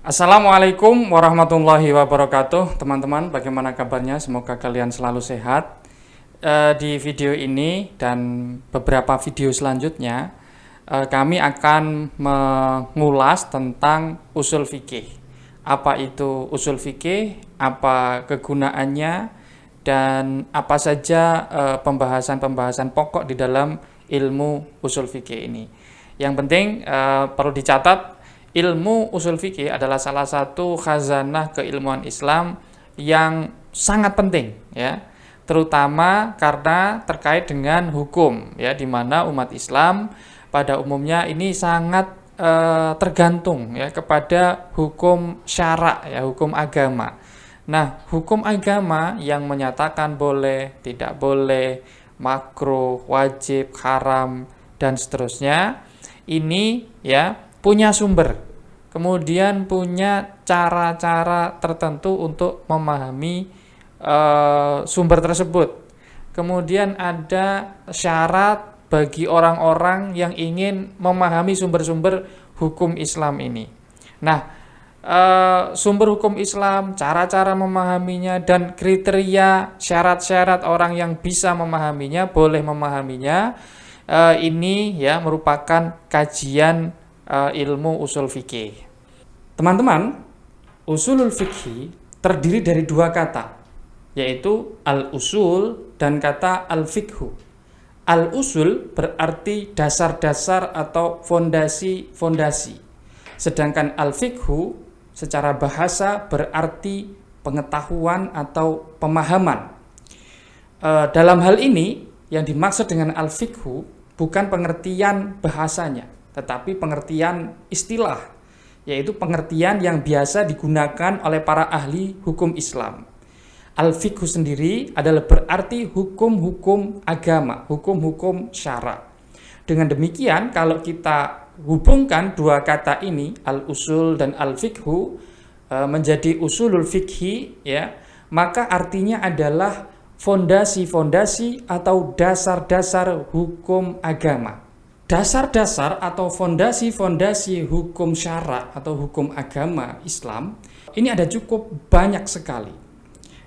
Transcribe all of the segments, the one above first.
Assalamualaikum warahmatullahi wabarakatuh. Teman-teman, bagaimana kabarnya? Semoga kalian selalu sehat. Di video ini dan beberapa video selanjutnya, kami akan mengulas tentang usul fikih. Apa itu usul fikih? Apa kegunaannya? Dan apa saja pembahasan-pembahasan pokok di dalam ilmu usul fikih ini? Yang penting perlu dicatat, ilmu usul fikih adalah salah satu khazanah keilmuan Islam yang sangat penting, ya, terutama karena terkait dengan hukum, ya, di mana umat Islam pada umumnya ini sangat tergantung, ya, kepada hukum syara, ya, hukum agama. Nah, hukum agama yang menyatakan boleh, tidak boleh, makruh, wajib, haram, dan seterusnya, ini, ya, punya sumber, kemudian punya cara-cara tertentu untuk memahami sumber tersebut. Kemudian ada syarat bagi orang-orang yang ingin memahami sumber-sumber hukum Islam ini. Nah, sumber hukum Islam, cara-cara memahaminya, dan kriteria syarat-syarat orang yang bisa memahaminya, boleh memahaminya, ini, ya, merupakan kajian ilmu usul fikih. Teman-teman, usulul fikih terdiri dari dua kata, yaitu al-usul dan kata al-fikhu. Al-usul berarti dasar-dasar atau fondasi-fondasi, sedangkan al-fikhu secara bahasa berarti pengetahuan atau pemahaman. Dalam hal ini, yang dimaksud dengan al-fikhu bukan pengertian bahasanya, tetapi pengertian istilah, yaitu pengertian yang biasa digunakan oleh para ahli hukum Islam. Al-fiqhu sendiri adalah berarti hukum-hukum agama, hukum-hukum syara. Dengan demikian, kalau kita hubungkan dua kata ini, al-usul dan al-fiqhu, menjadi usulul fikhi, ya, maka artinya adalah fondasi-fondasi atau dasar-dasar hukum agama. Dasar-dasar atau fondasi-fondasi hukum syara atau hukum agama Islam ini ada cukup banyak sekali.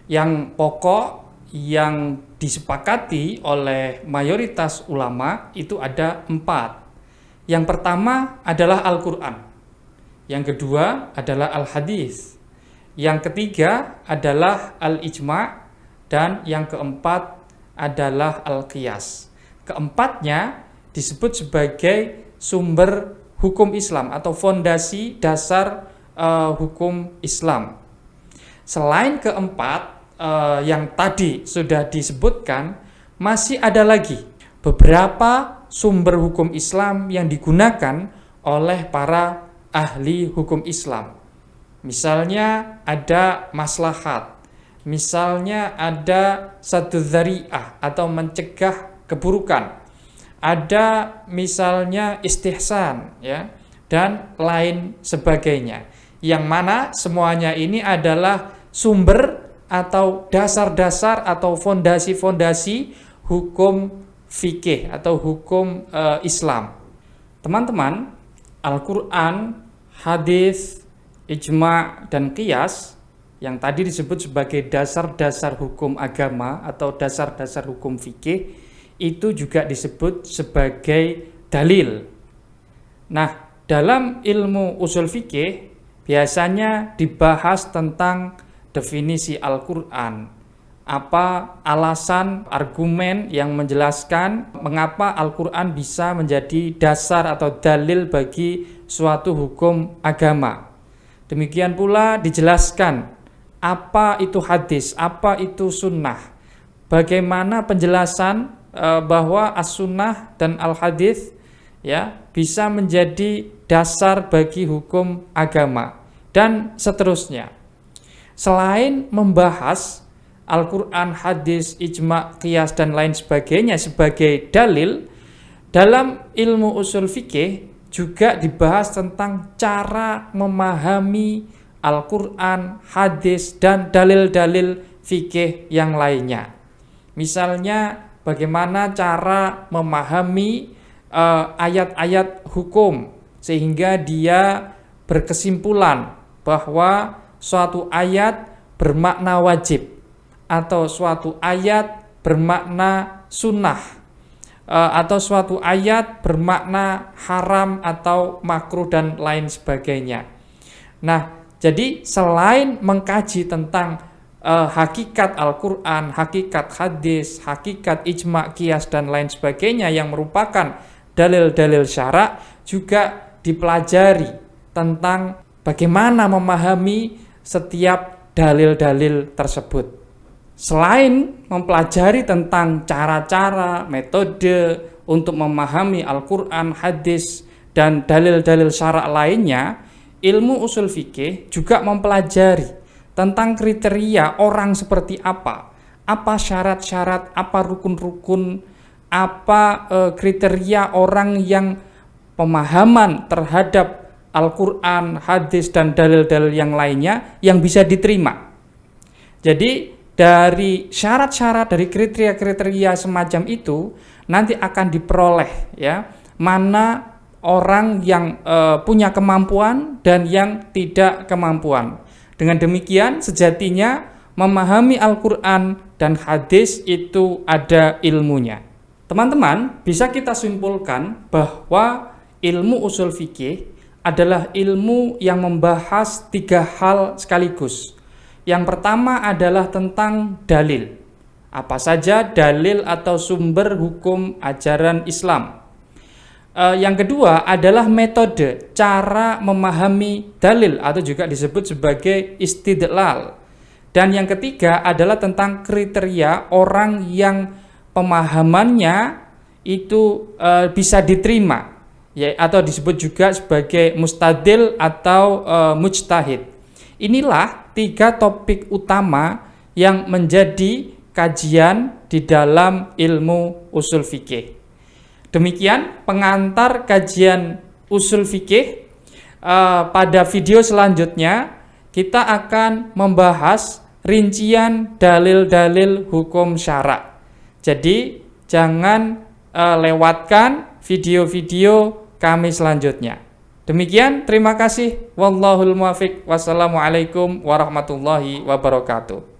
Yang pokok yang disepakati oleh mayoritas ulama itu ada 4. Yang pertama adalah Al-Quran, yang kedua adalah Al-Hadis, yang ketiga adalah Al-Ijma', dan yang keempat adalah Al-Qiyas. Keempatnya disebut sebagai sumber hukum Islam atau fondasi dasar hukum Islam. Selain keempat yang tadi sudah disebutkan, masih ada lagi beberapa sumber hukum Islam yang digunakan oleh para ahli hukum Islam. Misalnya ada maslahat, misalnya ada satu dzari'ah atau mencegah keburukan, ada misalnya istihsan, ya, dan lain sebagainya, yang mana semuanya ini adalah sumber atau dasar-dasar atau fondasi-fondasi hukum fikih atau hukum Islam. Teman-teman, Al-Quran, hadis, ijma', dan qiyas yang tadi disebut sebagai dasar-dasar hukum agama atau dasar-dasar hukum fikih itu juga disebut sebagai dalil. Nah, dalam ilmu usul fikih biasanya dibahas tentang definisi Al-Quran. Apa alasan, argumen yang menjelaskan mengapa Al-Quran bisa menjadi dasar atau dalil bagi suatu hukum agama. Demikian pula dijelaskan apa itu hadis, apa itu sunnah, bagaimana penjelasan bahwa as-sunnah dan al-hadis, ya, bisa menjadi dasar bagi hukum agama, dan seterusnya. Selain membahas Al-Quran, hadis, ijma', qiyas, dan lain sebagainya sebagai dalil, dalam ilmu usul fikih juga dibahas tentang cara memahami Al-Quran, hadis, dan dalil-dalil fikih yang lainnya. Misalnya bagaimana cara memahami ayat-ayat hukum sehingga dia berkesimpulan bahwa suatu ayat bermakna wajib atau suatu ayat bermakna sunnah atau suatu ayat bermakna haram atau makruh dan lain sebagainya. Nah, jadi selain mengkaji tentang hakikat Al-Quran, hakikat hadis, hakikat ijma, qiyas dan lain sebagainya yang merupakan dalil-dalil syara, juga dipelajari tentang bagaimana memahami setiap dalil-dalil tersebut. Selain mempelajari tentang cara-cara, metode untuk memahami Al-Quran, hadis, dan dalil-dalil syara' lainnya, ilmu usul fikih juga mempelajari tentang kriteria orang seperti apa syarat-syarat, apa rukun-rukun, apa kriteria orang yang pemahaman terhadap Al-Quran, hadis, dan dalil-dalil yang lainnya yang bisa diterima. Jadi dari syarat-syarat, dari kriteria-kriteria semacam itu nanti akan diperoleh ya mana orang yang punya kemampuan dan yang tidak kemampuan. Dengan demikian sejatinya memahami Al-Quran dan hadis itu ada ilmunya. Teman-teman, bisa kita simpulkan bahwa ilmu usul fikih adalah ilmu yang membahas 3 hal sekaligus. Yang pertama adalah tentang dalil. Apa saja dalil atau sumber hukum ajaran Islam. Yang kedua adalah metode, cara memahami dalil atau juga disebut sebagai istidlal. Dan yang ketiga adalah tentang kriteria orang yang pemahamannya itu bisa diterima, ya, atau disebut juga sebagai mustadil atau mujtahid. Inilah 3 topik utama yang menjadi kajian di dalam ilmu usul fikih. Demikian pengantar kajian usul fikih. Pada video selanjutnya kita akan membahas rincian dalil-dalil hukum syara'. Jadi jangan lewatkan video-video kami selanjutnya. Demikian, terima kasih. Wallahul muwaffiq. Wassalamualaikum warahmatullahi wabarakatuh.